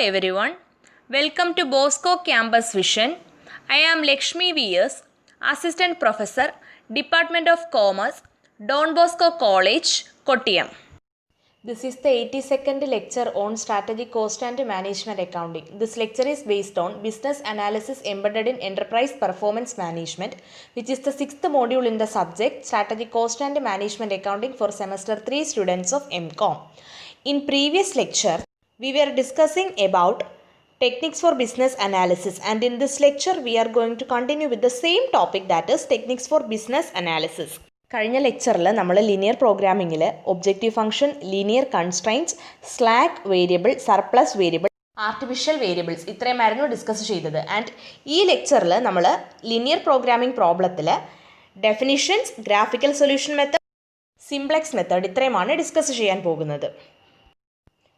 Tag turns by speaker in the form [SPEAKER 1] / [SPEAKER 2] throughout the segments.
[SPEAKER 1] everyone. Welcome to Bosco Campus Vision. I am Lakshmi V.S., Assistant Professor, Department of Commerce, Don Bosco College, Kottayam. This is the 82nd lecture on Strategic Cost and Management Accounting. This lecture is based on Business Analysis Embedded in Enterprise Performance Management, which is the 6th module in the subject Strategic Cost and Management Accounting for Semester 3 students of MCOM. In previous lecture, we were discussing about techniques for business analysis, and in this lecture we are going to continue with the same topic, that is techniques for business analysis. കഴിഞ്ഞ ലെക്ചറിൽ നമ്മൾ linear പ്രോഗ്രാമിങ്ങിൽ objective function, linear constraints, slack variable, surplus variable, artificial variables ഇത്രയുമായിരുന്നു discuss ചെയ്തത്. And ഈ ലെക്ചറിൽ നമ്മൾ linear programming പ്രോബ്ലത്തിൽ definitions, graphical solution method, simplex method ഇത്രയുമാണ് ഡിസ്കസ് ചെയ്യാൻ പോകുന്നത്.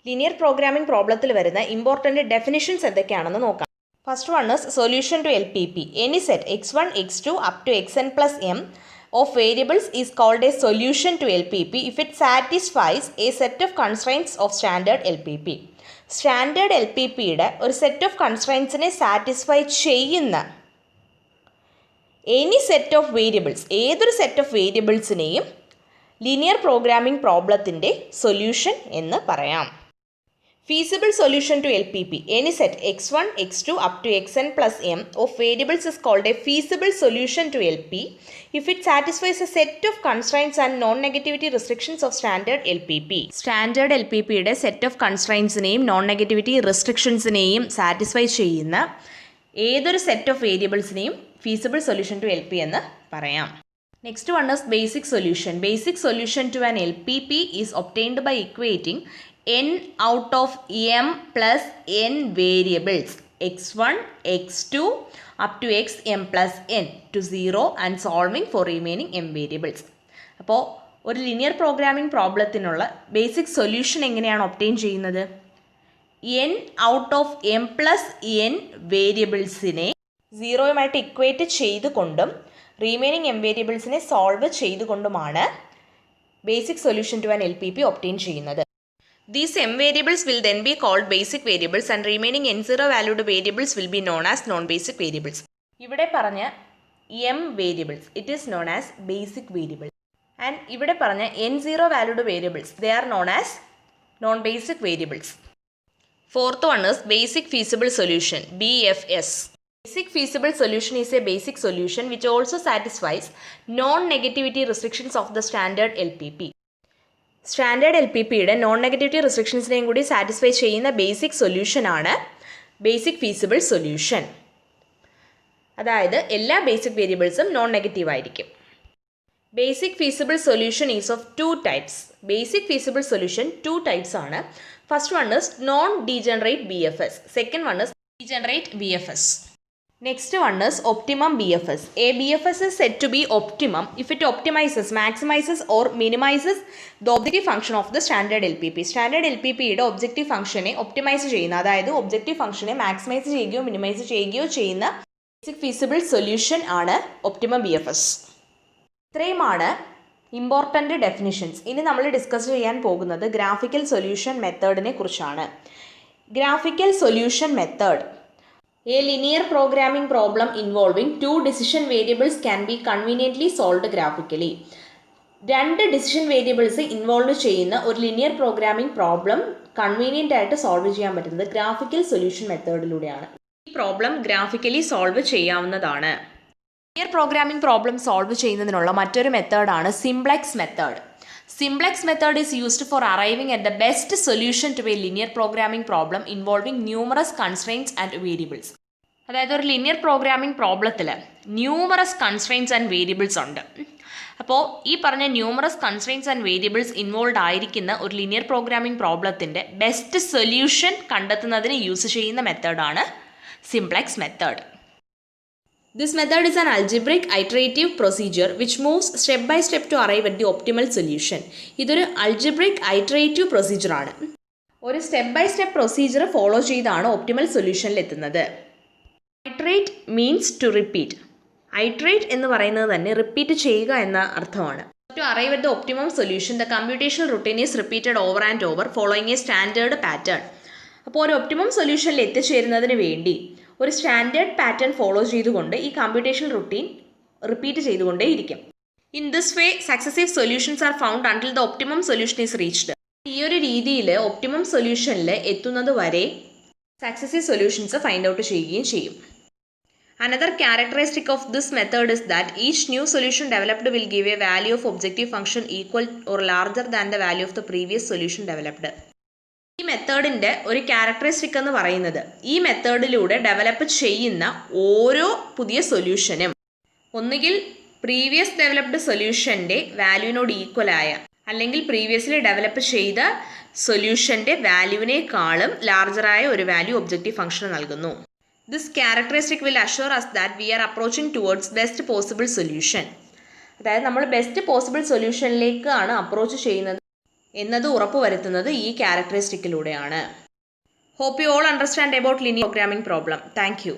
[SPEAKER 1] ലീനിയർ പ്രോഗ്രാമിംഗ് പ്രോബ്ലത്തിൽ വരുന്ന ഇമ്പോർട്ടൻറ്റ് ഡെഫിനിഷൻസ് എന്തൊക്കെയാണെന്ന് നോക്കാം. First one is solution to LPP. Any set x1, x2 up to xn plus m of variables is called a solution to LPP if it satisfies a set of constraints of standard LPP. Standard LPPയുടെ ഒരു set of കൺസ്ട്രെയിൻസിനെ satisfy ചെയ്യുന്ന any set of variables, ഏതൊരു set of വേരിയബിൾസിനെയും linear programming പ്രോബ്ലത്തിൻ്റെ solution എന്ന് പറയാം. Feasible solution to LPP. Any set x1, x2 up to xn plus m of variables is called a feasible solution to LP if it satisfies a set of constraints and non-negativity restrictions of standard LPP. Standard LPPയുടെ set of കൺസ്ട്രെയിൻസിനെയും non negativity റെസ്ട്രിക്ഷൻസിനെയും satisfy ചെയ്യുന്ന ഏതൊരു set of വേരിയബിൾസിനെയും feasible solution to LP എന്ന് പറയാം. Next one is basic solution. Basic solution to an LPP is obtained by equating n out of m plus n variables x1, x2 up to xm plus n to 0 and solving for remaining m variables. അപ്പോൾ ഒരു linear programming പ്രോബ്ലത്തിനുള്ള basic solution എങ്ങനെയാണ് obtain ചെയ്യുന്നത്? n out of m plus n വേരിയബിൾസിനെ സീറോയുമായിട്ട് equate ചെയ്തുകൊണ്ടും remaining m വേരിയബിൾസിനെ solve ചെയ്തുകൊണ്ടുമാണ് basic solution to an LPP obtain ചെയ്യുന്നത്. These m variables will then be called basic variables and remaining n0 valued variables will be known as non-basic variables. ഇവിടെ പറഞ്ഞ m variables, it is known as basic variables. And ഇവിടെ പറഞ്ഞ n0 valued variables, they are known as non-basic variables. Fourth one is basic feasible solution, BFS. Basic feasible solution is a basic solution which also satisfies non-negativity restrictions of the standard LPP. Standard LPPയുടെ non negativity റെസ്ട്രിക്ഷൻസിനെയും കൂടി satisfy ചെയ്യുന്ന basic സൊല്യൂഷനാണ് basic feasible solution. അതായത് എല്ലാ basic വേരിയബിൾസും non negative ആയിരിക്കും. Basic feasible solution is of two types. Basic feasible solution two types ആണ്. First one is non degenerate BFS. Second one is degenerate BFS. Next one is optimum BFS. A BFS is said to be optimum if it optimizes, maximizes or minimizes the objective function of the standard LPP. Standard LPPയുടെ objective ഫംഗ്ഷനെ optimise ചെയ്യുന്ന, അതായത് objective ഫംഗ്ഷനെ maximise ചെയ്യുകയോ minimise ചെയ്യുകയോ ചെയ്യുന്ന basic feasible solution ആണ് optimum BFS. ഇത്രയുമാണ് ഇമ്പോർട്ടൻ്റ് ഡെഫിനിഷൻസ്. ഇനി നമ്മൾ ഡിസ്കസ് ചെയ്യാൻ പോകുന്നത് ഗ്രാഫിക്കൽ സൊല്യൂഷൻ മെത്തേഡിനെ കുറിച്ചാണ്. Graphical solution method. A linear programming problem involving two decision variables can be conveniently solved graphically. രണ്ട് ഡിസിഷൻ വേരിയബിൾസ് ഇൻവോൾവ് ചെയ്യുന്ന ഒരു ലിനിയർ പ്രോഗ്രാമിംഗ് പ്രോബ്ലം കൺവീനിയൻ്റ് ആയിട്ട് സോൾവ് ചെയ്യാൻ പറ്റുന്നത് ഗ്രാഫിക്കൽ സൊല്യൂഷൻ മെത്തേഡിലൂടെയാണ്. ഈ പ്രോബ്ലം ഗ്രാഫിക്കലി സോൾവ് ചെയ്യാവുന്നതാണ്. ലിനിയർ പ്രോഗ്രാമിംഗ് പ്രോബ്ലം സോൾവ് ചെയ്യുന്നതിനുള്ള മറ്റൊരു മെത്തേഡാണ് simplex method. Simplex method is used for arriving at the best solution to a linear programming problem involving numerous constraints and variables. അതായത് ഒരു linear programming പ്രോബ്ലത്തിൽ numerous constraints and variables ഉണ്ട്. അപ്പോൾ ഈ പറഞ്ഞ numerous constraints and variables involve ആയിരിക്കുന്ന ഒരു linear programming പ്രോബ്ലത്തിൻ്റെ ബെസ്റ്റ് സൊല്യൂഷൻ കണ്ടെത്തുന്നതിന് യൂസ് ചെയ്യുന്ന മെത്തേഡാണ് simplex method. This method is an algebraic iterative procedure which moves step by step to arrive at the optimal solution. ഇതൊരു algebraic iterative procedure ആണ്. ഒരു step by step procedure follow ചെയ്താണ് optimal സൊല്യൂഷനിൽ എത്തുന്നത്. Iterate means to repeat. Iterate എന്ന് പറയുന്നത് തന്നെ repeat ചെയ്യുക എന്ന അർത്ഥമാണ്. To arrive at the optimum solution, the computational routine is repeated over and over following a standard pattern. അപ്പോൾ ഒരു ഒപ്റ്റിമം സൊല്യൂഷനിൽ എത്തിച്ചേരുന്നതിന് വേണ്ടി ഒരു സ്റ്റാൻഡേർഡ് പാറ്റേൺ ഫോളോ ചെയ്തുകൊണ്ട് ഈ കമ്പ്യൂട്ടേഷണൽ റുട്ടീൻ റിപ്പീറ്റ് ചെയ്തുകൊണ്ടേയിരിക്കും. In this way successive solutions are found until the optimum solution is reached. ഈ ഒരു രീതിയിൽ ഒപ്റ്റിമം സൊല്യൂഷനിൽ എത്തുന്നത് വരെ സക്സസീവ് സൊല്യൂഷൻസ് ഫൈൻഡ് ഔട്ട് ചെയ്യുകയും ചെയ്യും. Another characteristic of this method is that each new solution developed will give a value of objective function equal or larger than the value of the previous solution developed. ഈ മെത്തേഡിൻ്റെ ഒരു characteristic എന്ന് പറയുന്നത് ഈ മെത്തേഡിലൂടെ develop ചെയ്യുന്ന ഓരോ പുതിയ സൊല്യൂഷനും ഒന്നുകിൽ പ്രീവിയസ് ഡെവലപ്ഡ് സൊല്യൂഷൻ്റെ വാല്യൂവിനോട് ഈക്വലായ അല്ലെങ്കിൽ പ്രീവിയസ്ലി ഡെവലപ്പ് ചെയ്ത സൊല്യൂഷൻ്റെ വാല്യൂവിനേക്കാളും ലാർജറായ ഒരു വാല്യൂ ഒബ്ജക്റ്റീവ് ഫംഗ്ഷന് നൽകുന്നു. This characteristic will assure us that we are approaching towards best possible solution. അതായത് നമ്മൾ ബെസ്റ്റ് പോസിബിൾ സൊല്യൂഷനിലേക്കാണ് അപ്രോച്ച് ചെയ്യുന്നത് എന്നത് ഉറപ്പുവരുത്തുന്നത് ഈ ക്യാരക്ടറിസ്റ്റിക്കിലൂടെയാണ്. Hope you all understand about linear programming problem. Thank you.